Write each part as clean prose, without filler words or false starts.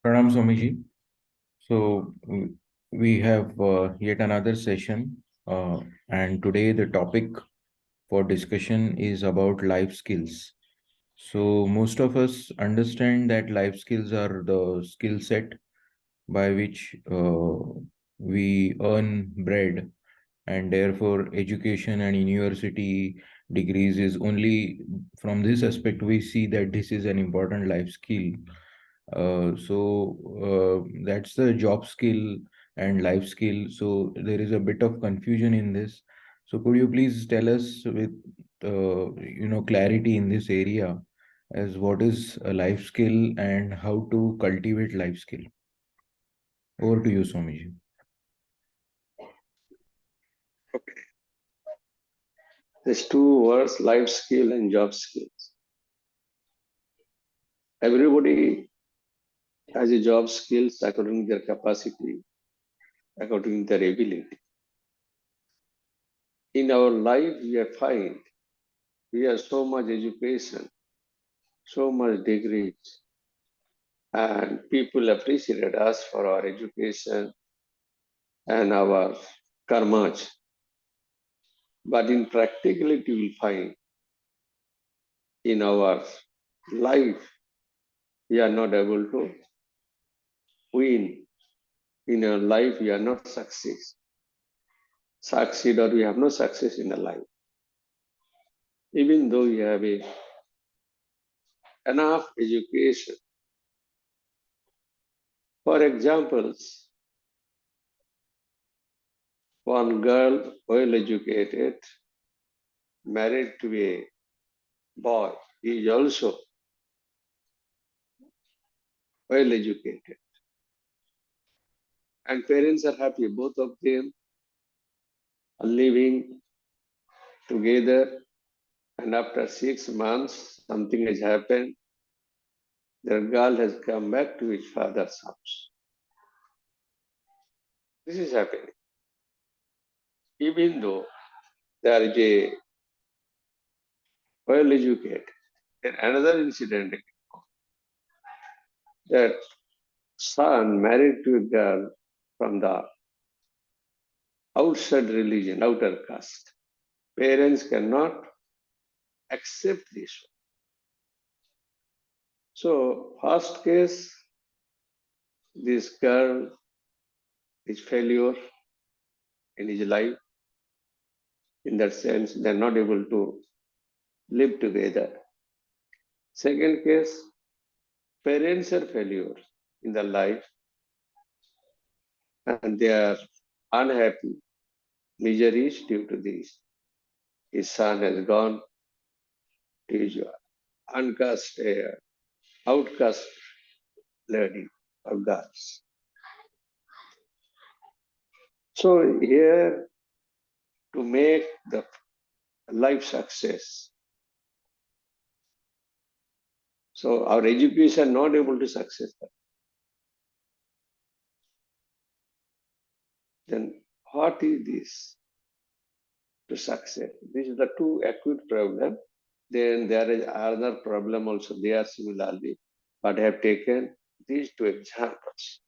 Pranam Swamiji. We have yet another session, and today the topic for discussion is about life skills. So most of us understand that life skills are the skill set by which we earn bread, and therefore education and university degrees is only from this aspect we see that this is an important life skill. That's the job skill and life skill. So there is a bit of confusion in this. So could you please tell us with clarity in this area as what is a life skill and how to cultivate life skill? Over to you, Swamiji. Okay. There's two words, life skill and job skills. Everybody has a job skills according to their capacity, according to their ability. In our life, we are fine. We have so much education, so much degrees, and people appreciate us for our education and our karmas. But in practicality, we find in our life, we are not able to win. In our life, we are not succeed, or we have no success in the life. Even though we have enough education. For examples, one girl, well educated, married to a boy, he is also well educated. And parents are happy, both of them are living together. And after 6 months, something has happened. Their girl has come back to his father's house. This is happening. Even though there is a well educated. Then another incident, that son married to a girl from the outside religion, outer caste. Parents cannot accept this. So, first case, this girl is failure in his life. In that sense, they're not able to live together. Second case, parents are failure in their life and they are unhappy. Misery is due to this. His son has gone to his outcast lady or girls. So here, to make the life success, so our education not able to success that. Then what is this to success? This is the two acute problem. Then there is another problem also there similarly, but I have taken these two examples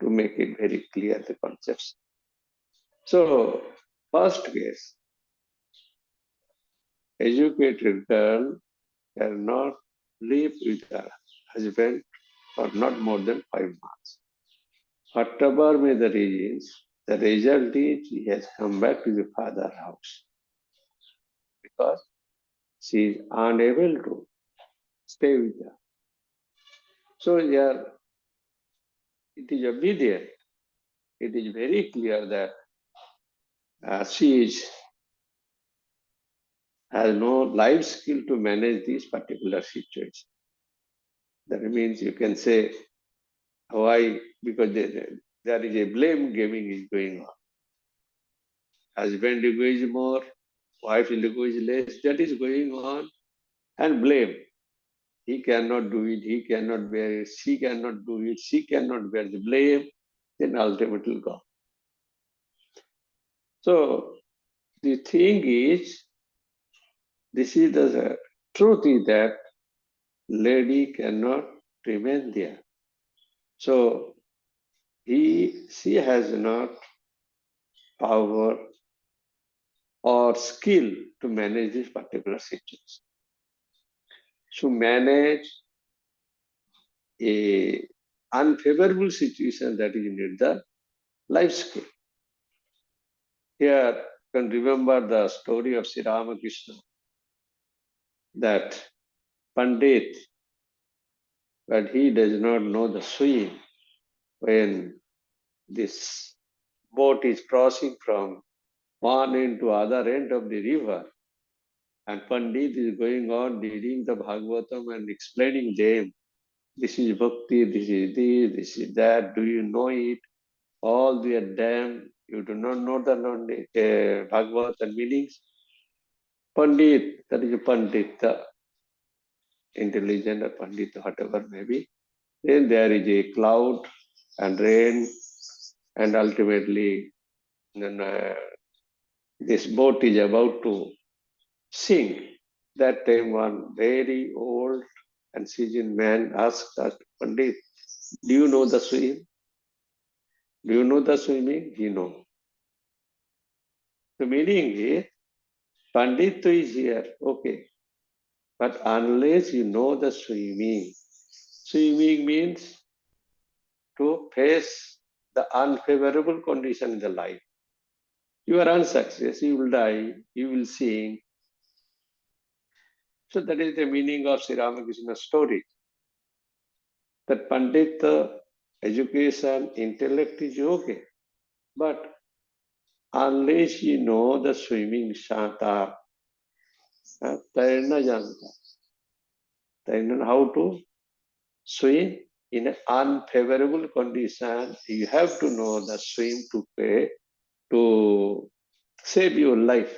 to make it very clear the concepts. So first case, educated girl cannot live with her husband for not more than 5 months. Whatever may the reasons, the result is he has come back to the father's house because she is unable to stay with her. So here it is obedient. It is very clear that she has no life skill to manage this particular situation. That means you can say why, because there is a blame gaming is going on. Husband ego is more, wife ego is less. That is going on, and blame. He cannot do it. He cannot bear it. She cannot do it. She cannot bear the blame. Then ultimately go. So the thing is, this is the truth is that lady cannot remain there. So she has not power or skill to manage this particular situation. To manage a unfavorable situation, that is need the life skill. Here you can remember the story of Sri Ramakrishna, that Pandit, but he does not know the swim when this boat is crossing from one end to other end of the river, and Pandit is going on reading the Bhagavatam and explaining them. This is bhakti, this is that. Do you know it? All we are damned. You do not know the Bhagavatam meanings. Pandit, that is a Pandit, intelligent or Pandit, whatever may be. Then there is a cloud and rain, and ultimately then, this boat is about to sink. That time one very old and seasoned man asked us, Pandit, do you know the swim? Do you know the swimming? He know. The meaning is, Pandit is here, okay. But unless you know the swimming means to face the unfavorable condition in the life. You are unsuccessful, you will die, you will sink. So that is the meaning of Sri Ramakrishna's story. That Pandit education, intellect is okay. But unless you know the swimming shanta, तैरना जानता, तैरना how to swim in an unfavorable condition. You have to know the swim to pay to save your life.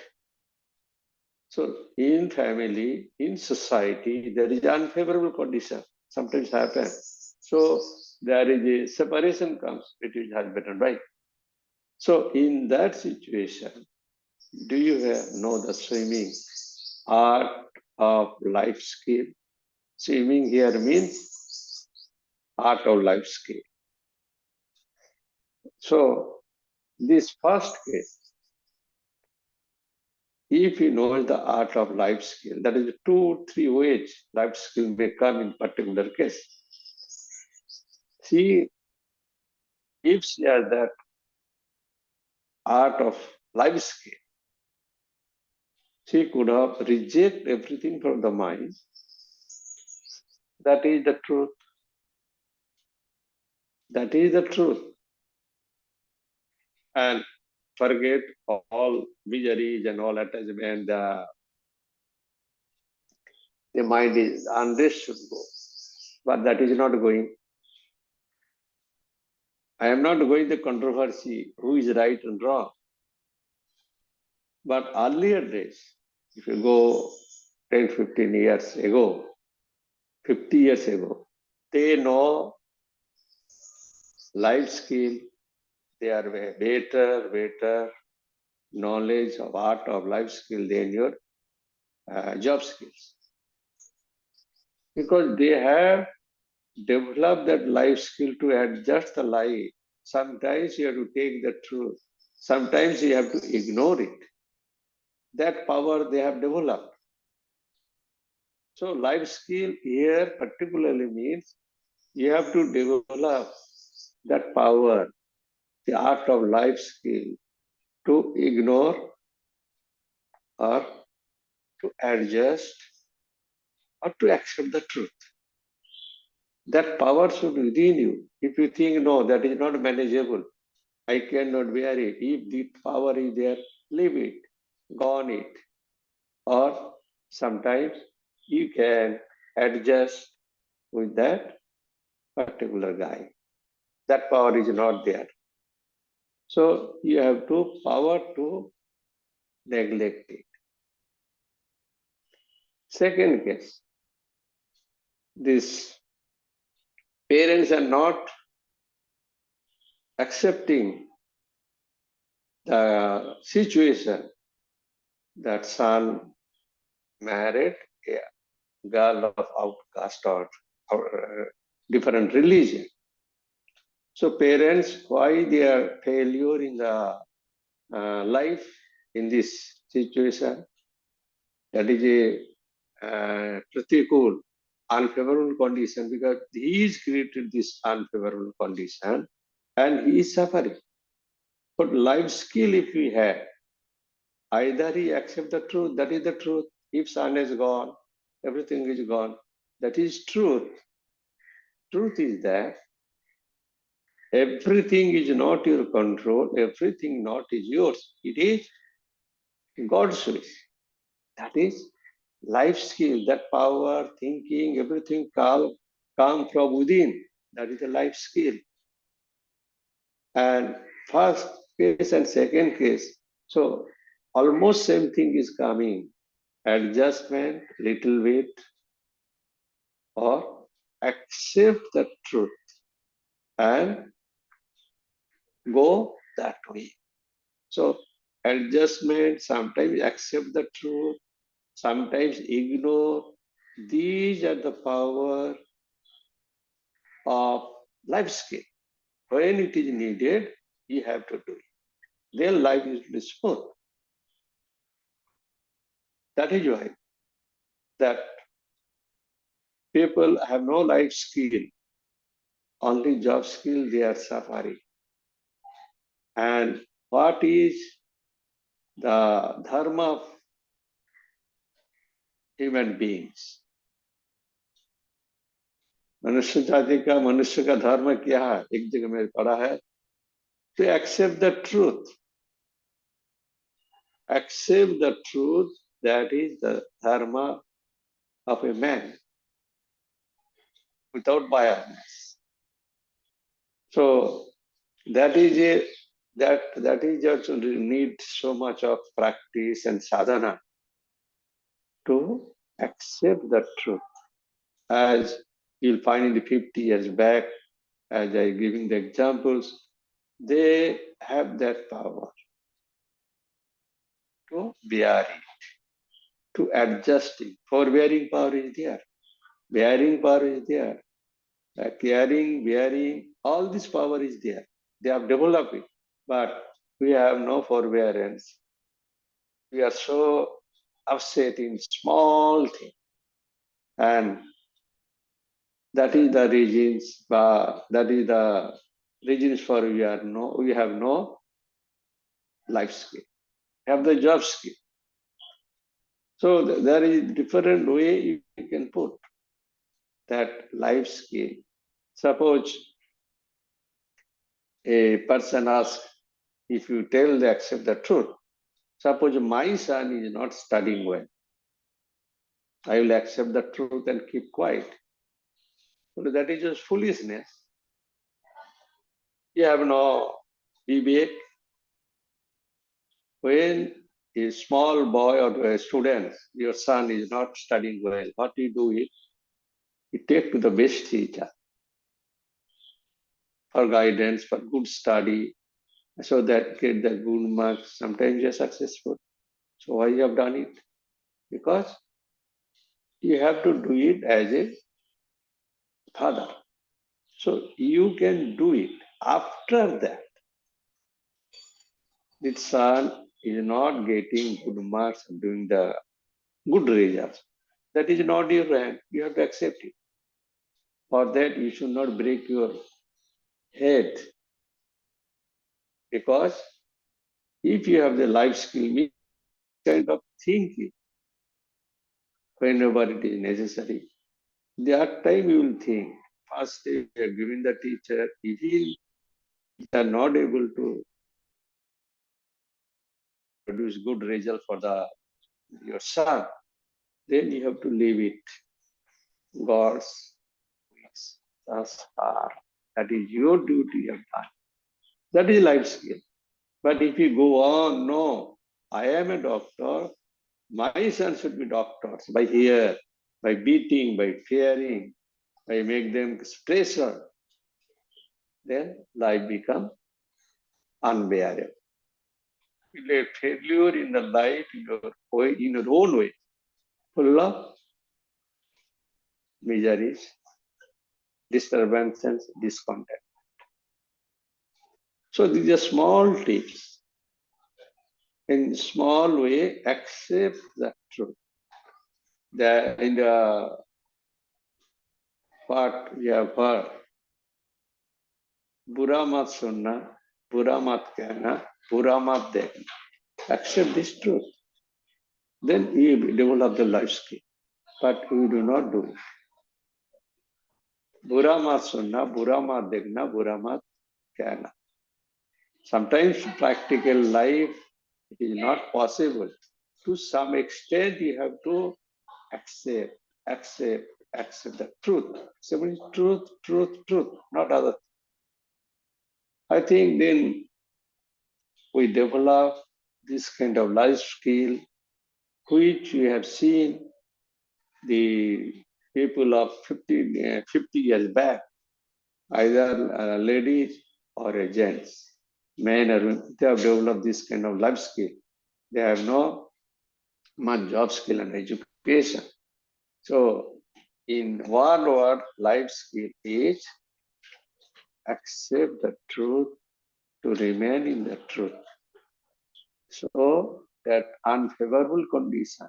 So in family, in society, there is unfavorable condition. Sometimes happen. So there is a separation comes between husband and wife. So in that situation, do you know the swimming art of life skill? Swimming here means art of life skill. So this first case, if you know the art of life skill, that is 2-3 ways life skill may come in particular case. See, if she has that art of life skill, she could have reject everything from the mind. That is the truth. That is the truth. And forget all miseries and all attachment. The mind is unrest should go. But that is not going. I am not going to controversy who is right and wrong. But earlier days, if you go 10, 15 years ago, 50 years ago, they know life skill, they are better knowledge of art of life skill than your job skills. Because they have developed that life skill to adjust the life. Sometimes you have to take the truth. Sometimes you have to ignore it. That power they have developed. So life skill here particularly means you have to develop that power, the art of life skill, to ignore or to adjust or to accept the truth. That power should be within you. If you think, no, that is not manageable, I cannot bear it. If the power is there, leave it, go on it. Or sometimes you can adjust with that particular guy. That power is not there. So you have to power to neglect it. Second case, these parents are not accepting the situation that son married a girl of outcast or different religion. So parents, why they are failure in the life in this situation? That is a pratikul, unfavorable condition, because he is created this unfavorable condition and he is suffering. But life skill, if we have, either he accept the truth, that is the truth. If sun is gone, everything is gone. That is truth. Truth is that everything is not your control, everything not is yours. It is God's wish. That is life skill, that power, thinking, everything come from within. That is a life skill. And first case and second case, so almost same thing is coming. Adjustment, little bit, or accept the truth and go that way. So adjustment, sometimes accept the truth, sometimes ignore. These are the power of life skill. When it is needed, you have to do it. Then life is smooth. That is why that people have no life skill, only job skill, they are suffering. And what is the dharma of human beings? मनुष्य जाति का, मनुष्य का धर्म क्या है? एक जगह में पढ़ा है, to accept the truth. Accept the truth, that is the dharma of a man, without biasness. So that is a that is also need so much of practice and sadhana to accept the truth. As you'll find in the 50 years back, as I giving the examples, they have that power to bear it, to adjust it. Forbearing power is there, bearing power is there, caring, bearing, all this power is there. They have developed it, but we have no forbearance. We are so upset in small things, and that is the reasons. That is the reasons for we have no life skill, have the job skill. So there is different way you can put that life skill. Suppose a person asks, if you tell they accept the truth. Suppose my son is not studying well, I will accept the truth and keep quiet. So that is just foolishness. You have no vivek. When a small boy or a student, your son is not studying well, what you do is, you take to the best teacher for guidance, for good study, so that get the good marks. Sometimes you're successful. So why you have done it? Because you have to do it as a father. So you can do it. After that, the son is not getting good marks and doing the good results. That is not your rank. You have to accept it. For that, you should not break your head. Because if you have the life skill, this kind of thinking, whenever it is necessary, that time you will think. First, you are giving the teacher, if he are not able to produce good result for your son, then you have to leave it. God's ways thus far. That is your duty you have done. That is life skill. But if you go on, no, I am a doctor, my son should be doctors, by here, by beating, by fearing, by make them pressure, then life become unbearable. A failure in the life in your way, in your own way, full of miseries, disturbances, discontent. So these are small tips. In small way, accept the truth. In the part we have heard, बुरा मत सुनना, बुरा मत कहना, बुरा मत देखना. Accept this truth. Then you develop the life skill. But we do not do it. बुरा मत सुनना, बुरा मत देखना, बुरा मत कहना. Sometimes practical life it is not possible. To some extent, you have to accept the truth. Simply truth, not other. I think then we develop this kind of life skill, which we have seen the people of 50 years back, either ladies or gents, men or women, they have developed this kind of life skill. They have no much job skill and education. So, in one word, life skill is accept the truth to remain in the truth. So, that unfavorable condition,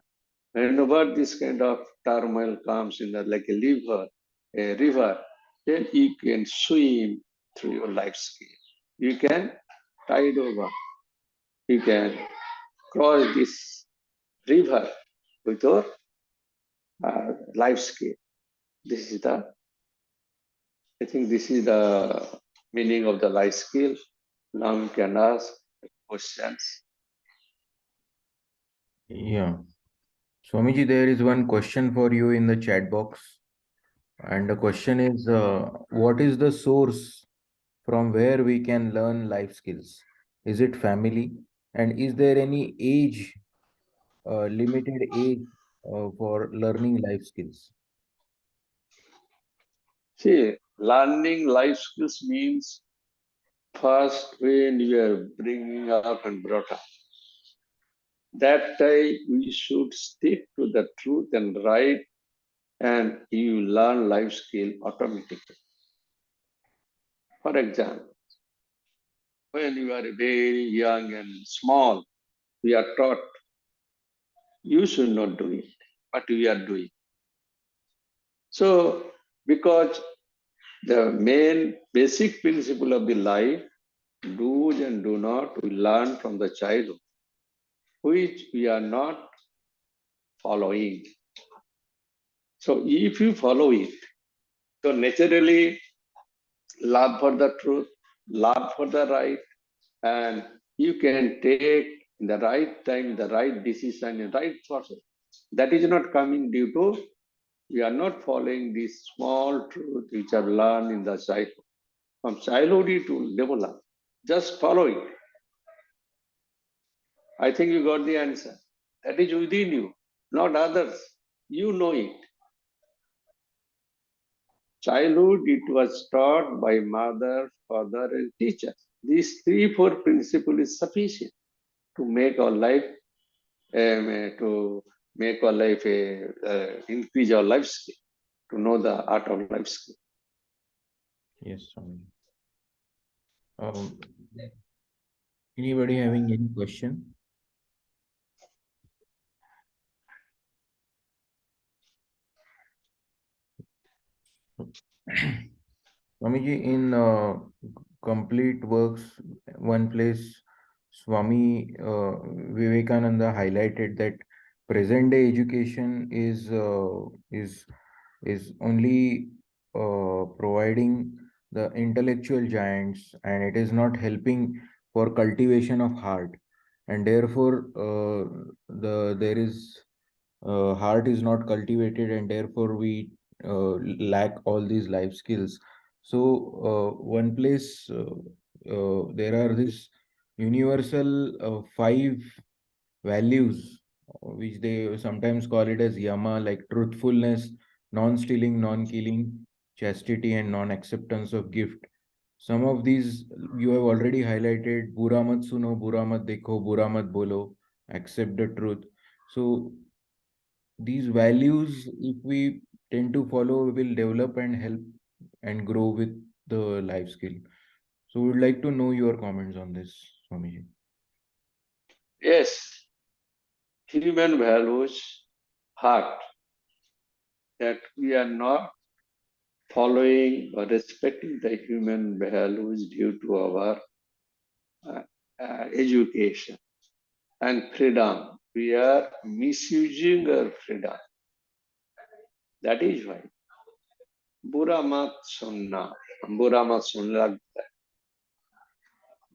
whenever this kind of turmoil comes in the, like a river, then you can swim through your life skill. You can tide over. You can cross this river with your life skill. This is the, I think this is the meaning of the life skill. Now you can ask questions. Yeah. Swamiji, there is one question for you in the chat box. And the question is, what is the source from where we can learn life skills? Is it family? And is there any age, limited age, for learning life skills? See, learning life skills means first when you are bringing up and brought up. That time we should stick to the truth and right, and you learn life skill automatically. For example, when you are very young and small, we are taught you should not do it, but we are doing. So, because the main basic principle of the life, do's and do not, we learn from the childhood, which we are not following. So, if you follow it, so naturally, love for the truth, love for the right, and you can take the right time, the right decision, and right process. That is not coming due to we are not following this small truth which I've learned in the childhood. From childhood it will develop. Just follow it. I think you got the answer. That is within you, not others. You know it. Childhood, it was taught by mother, father, and teacher. These three, four principles is sufficient to make our life, to make our life, increase our life skill, to know the art of life skill. Yes, Swamiji. Um, Anybody having any question? Swamiji, in complete works, one place Swami Vivekananda highlighted that present day education is only providing the intellectual giants, and it is not helping for cultivation of heart, and therefore there is heart is not cultivated, and therefore we lack all these life skills. So one place there are this universal five values, which they sometimes call it as yama, like truthfulness, non-stealing, non-killing, chastity, and non-acceptance of gift. Some of these you have already highlighted: bura mat suno, bura mat dekho, bura mat bolo, accept the truth. So these values, if we tend to follow, we will develop and help and grow with the life skill. So we'd like to know your comments on this, Swamiji. Yes, human values, heart, that we are not following or respecting the human values due to our uh, education and freedom. We are misusing our freedom. That is why बुरा मत सुनना, बुरा मत सुनने लगता है,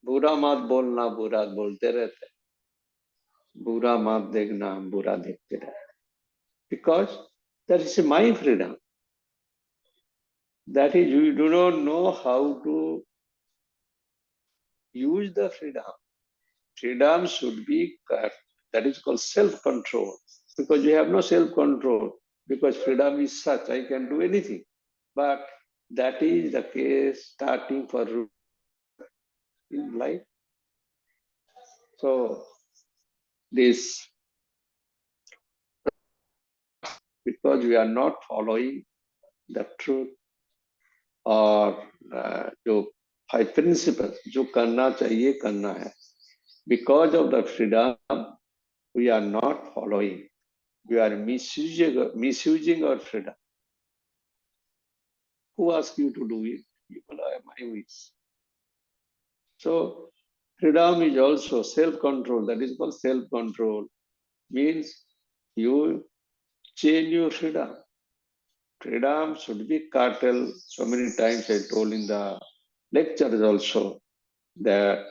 बुरा मत बोलना, बुरा बोलते रहते हैं, बुरा मत देखना, बुरा देखते रहते हैं. Because that is my freedom. That is, we do not know how to use the freedom. Freedom should be that is called self-control. Because you have no self-control. Because freedom is such, I can do anything. But that is the case starting for in life. So this, because we are not following the truth और जो five principles जो करना चाहिए करना है, because of the freedom we are not following, we are misusing our freedom. Who asked you to do it? You will have my wish. So freedom is also self-control. That is called self-control. Means you change your freedom. Freedom should be curtailed. So many times I told in the lectures also that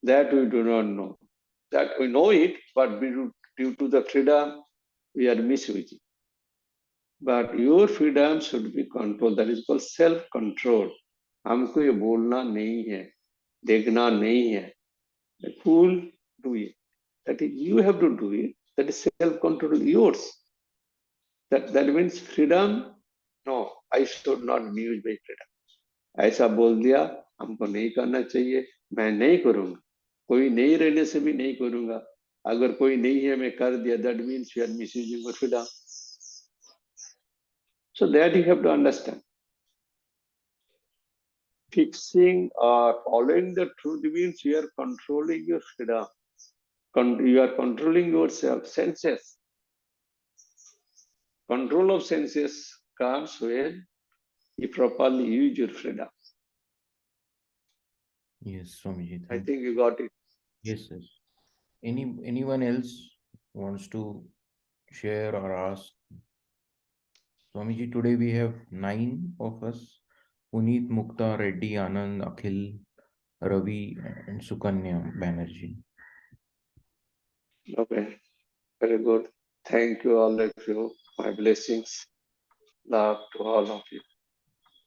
we do not know. That we know it, but due to the freedom, we are misusing. But your freedom should be controlled. That is called self-control. हमको ये बोलना नहीं है, देखना नहीं है. Who will do it? That is, you have to do it. That is self-control yours. That means freedom. No, I should not use my freedom. ऐसा बोल दिया, हमको नहीं करना चाहिए, मैं नहीं करूंगा. कोई नहीं रहने से भी नहीं करूंगा. अगर कोई नहीं है, मैं कर दिया, that means you are misusing your freedom. So that you have to understand. Fixing or following the truth means you are controlling your freedom. You are controlling yourself, senses. Control of senses comes when you properly use your freedom. Yes, Swamiji. I think you got it. Yes, yes. Anyone else wants to share or ask? Swamiji, today we have 9 of us. Puneet, Mukta, Reddy, Anand, Akhil, Ravi, and Sukanya Banerjee. Okay, very good. Thank you, all of you. My blessings. Love to all of you.